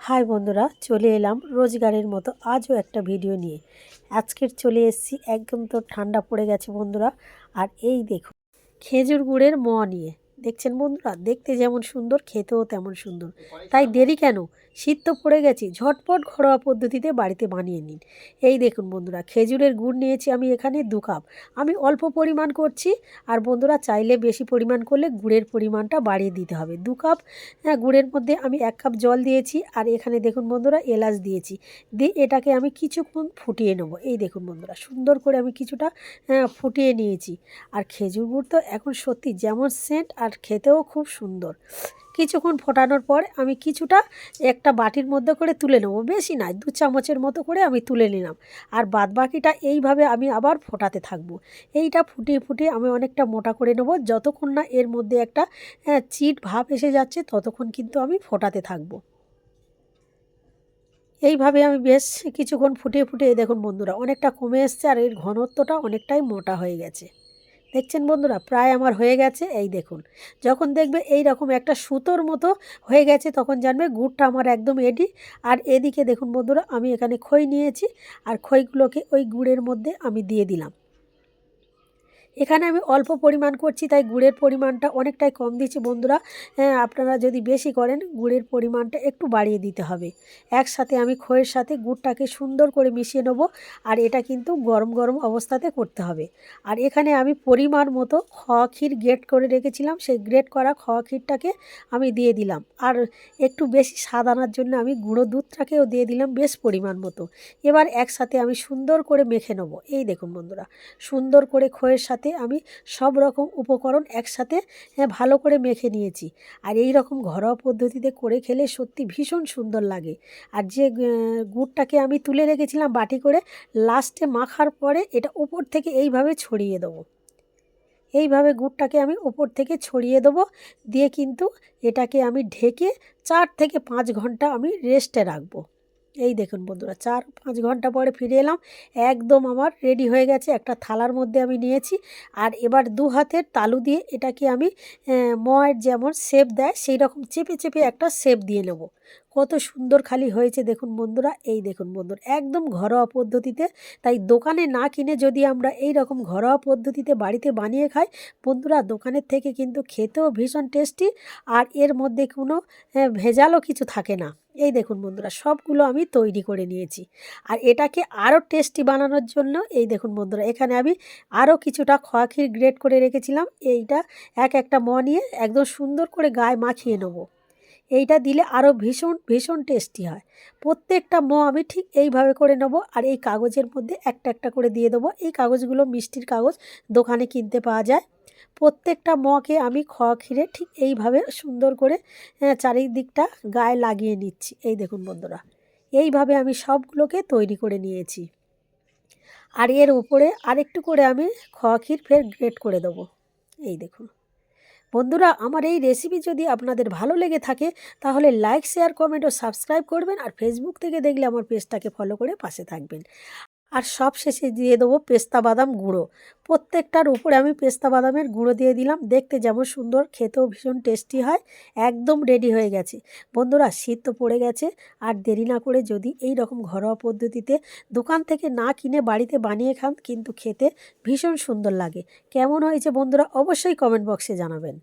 High বন্ধুরা, চলে এলাম রোজগারের মতো আজও একটা ভিডিও নিয়ে। আজকের চলে এসেছি, একদম তো ঠান্ডা পড়ে গেছে বন্ধুরা। আর এই দেখুন, খেজুর গুড়ের মোয়া নিয়ে। দেখছেন বন্ধুরা, দেখতে যেমন সুন্দর, খেতেও তেমন সুন্দর। তাই দেরি কেন, শীত তো পড়ে গেছে, ঝটপট ঘরোয়া পদ্ধতিতে বাড়িতে বানিয়ে নিন। এই দেখুন বন্ধুরা, খেজুরের গুড় নিয়েছি আমি এখানে 2 কাপ। আমি অল্প পরিমাণ করছি, আর বন্ধুরা চাইলে বেশি পরিমাণ করলে গুড়ের পরিমাণটা বাড়িয়ে দিতে হবে। 2 কাপ গুড়ের মধ্যে আমি 1 কাপ জল দিয়েছি, আর এখানে দেখুন বন্ধুরা এলাচ দিয়েছি। দিয়ে এটাকে আমি কিছুক্ষণ ফুটিয়ে নেব। এই দেখুন বন্ধুরা, সুন্দর করে আমি কিছুটা ফুটিয়ে নিয়েছি। আর খেজুর গুড় তো এখন সত্যি যেমন সেন্ট, আর খেতেও খুব সুন্দর। কিছুক্ষণ ফোটানোর পর আমি কিছুটা একটা বাটির মধ্যে করে তুলে নেব, বেশি নয়, 2 চামচের মতো করে আমি তুলে নিলাম। আর বাদবাকিটা এইভাবে আমি আবার ফোটাতে থাকবো। এইটা ফুটিয়ে ফুটিয়ে আমি অনেকটা মোটা করে নেব, যতক্ষণ না এর মধ্যে একটা চিট ভাব এসে যাচ্ছে ততক্ষণ কিন্তু আমি ফোটাতে থাকবো। এইভাবে আমি বেশ কিছুক্ষণ ফুটিয়ে ফুটিয়ে দেখুন বন্ধুরা অনেকটা কমে এসছে, আর এর ঘনত্বটা অনেকটাই মোটা হয়ে গেছে। দেখছেন বন্ধুরা, প্রায় আমার হয়ে গেছে। এই দেখুন, যখন দেখবে এই রকম একটা সুতোর মতো হয়ে গেছে তখন জানবে গুড়টা আমার একদম রেডি। আর এদিকে দেখুন বন্ধুরা, আমি এখানে খই নিয়েছি, আর খইগুলোকে ওই গুড়ের মধ্যে আমি দিয়ে দিলাম। এখানে আমি অল্প পরিমাণ করছি, তাই গুড়ের পরিমাণটা অনেকটাই কম দিচ্ছি বন্ধুরা। আপনারা যদি বেশি করেন গুড়ের পরিমাণটা একটু বাড়িয়ে দিতে হবে। একসাথে আমি খইয়ের সাথে গুড়টাকে সুন্দর করে মিশিয়ে নেব। আর এটা কিন্তু গরম গরম অবস্থাতে করতে হবে। আর এখানে আমি পরিমাণ মতো খোয়া ক্ষীর গ্রেট করে রেখেছিলাম, সেই গ্রেট করা খোয়া ক্ষীরটাকে আমি দিয়ে দিলাম। আর একটু বেশি স্বাদ আনার জন্য আমি গুঁড়ো দুধটাকেও দিয়ে দিলাম বেশ পরিমাণ মতো। এবার একসাথে আমি সুন্দর করে মেখে নেব। এই দেখুন বন্ধুরা, সুন্দর করে খইয়ের সাথে আমি সব রকম উপকরণ একসাথে ভালো করে মেখে নিয়েছি। আর এই রকম ঘরোয়া পদ্ধতিতে করে খেলে সত্যি ভীষণ সুন্দর লাগে। আর যে গুড়টাকে আমি তুলে রেখেছিলাম বাটি করে, লাস্টে মাখার পরে এটা উপর থেকে এইভাবে ছড়িয়ে দেবো। এইভাবে গুড়টাকে আমি ওপর থেকে ছড়িয়ে দেবো। দিয়ে কিন্তু এটাকে আমি ঢেকে 4 থেকে 5 ঘন্টা আমি রেস্টে রাখবো। এই দেখুন বন্ধুরা, 4-5 ঘন্টা পরে ফিরে এলাম। একদম আমার রেডি হয়ে গেছে। একটা থালার মধ্যে আমি নিয়েছি। আর এবার 2 হাতের তালু দিয়ে এটাকে আমি ময়ের যেমন শেপ দেয় সেই রকম চেপে চেপে একটা শেপ দিয়ে নেব। কত সুন্দর খালি হয়েছে দেখুন বন্ধুরা। এই দেখুন বন্ধুরা, একদম ঘরোয়া পদ্ধতিতে। তাই দোকানে না কিনে যদি আমরা এই রকম ঘরোয়া পদ্ধতিতে বাড়িতে বানিয়ে খাই বন্ধুরা, দোকানের থেকে কিন্তু খেতেও ভীষণ টেস্টি। আর এর মধ্যে কোনো ভেজালও কিছু থাকে না। এই দেখুন বন্ধুরা, সবগুলো আমি তৈরি করে নিয়েছি। আর এটাকে আরও টেস্টি বানানোর জন্য এই দেখুন বন্ধুরা, এখানে আমি আরও কিছুটা খোয়া ক্ষীর গ্রেট করে রেখেছিলাম। এইটা একটা নিয়ে একদম সুন্দর করে গায়ে মাখিয়ে নেব। এইটা দিলে আরও ভীষণ ভীষণ টেস্টি হয়। প্রত্যেকটা আমি ঠিক এইভাবে করে নেব। আর এই কাগজের মধ্যে একটা একটা করে দিয়ে দেবো। এই কাগজগুলো মিষ্টির কাগজ, দোকানে কিনতে পাওয়া যায়। প্রত্যেকটা মকে আমি খোয়া ক্ষীরে ঠিক এইভাবে সুন্দর করে চারিদিকটা গায়ে লাগিয়ে নিচ্ছি। এই দেখুন বন্ধুরা, এইভাবে আমি সবগুলোকে তৈরি করে নিয়েছি। আর এর উপরে আরেকটু করে আমি খোয়া ক্ষীর ফের গ্রেট করে দেবো। এই দেখুন বন্ধুরা, আমার এই রেসিপি যদি আপনাদের ভালো লেগে থাকে তাহলে লাইক, শেয়ার, কমেন্ট ও সাবস্ক্রাইব করবেন। আর ফেসবুক থেকে দেখলে আমার পেজটাকে ফলো করে পাশে থাকবেন। আর সব শেষে দিয়ে দেবো পেস্তা বাদাম গুঁড়ো। প্রত্যেকটার উপরে আমি পেস্তা বাদামের গুঁড়ো দিয়ে দিলাম। দেখতে যেমন সুন্দর, খেতেও ভীষণ টেস্টি হয়। একদম রেডি হয়ে গেছে বন্ধুরা। শীত তো পড়ে গেছে, আর দেরি না করে যদি এই রকম ঘরোয়া পদ্ধতিতে দোকান থেকে না কিনে বাড়িতে বানিয়ে খান, কিন্তু খেতে ভীষণ সুন্দর লাগে। কেমন হয়েছে বন্ধুরা অবশ্যই কমেন্ট বক্সে জানাবেন।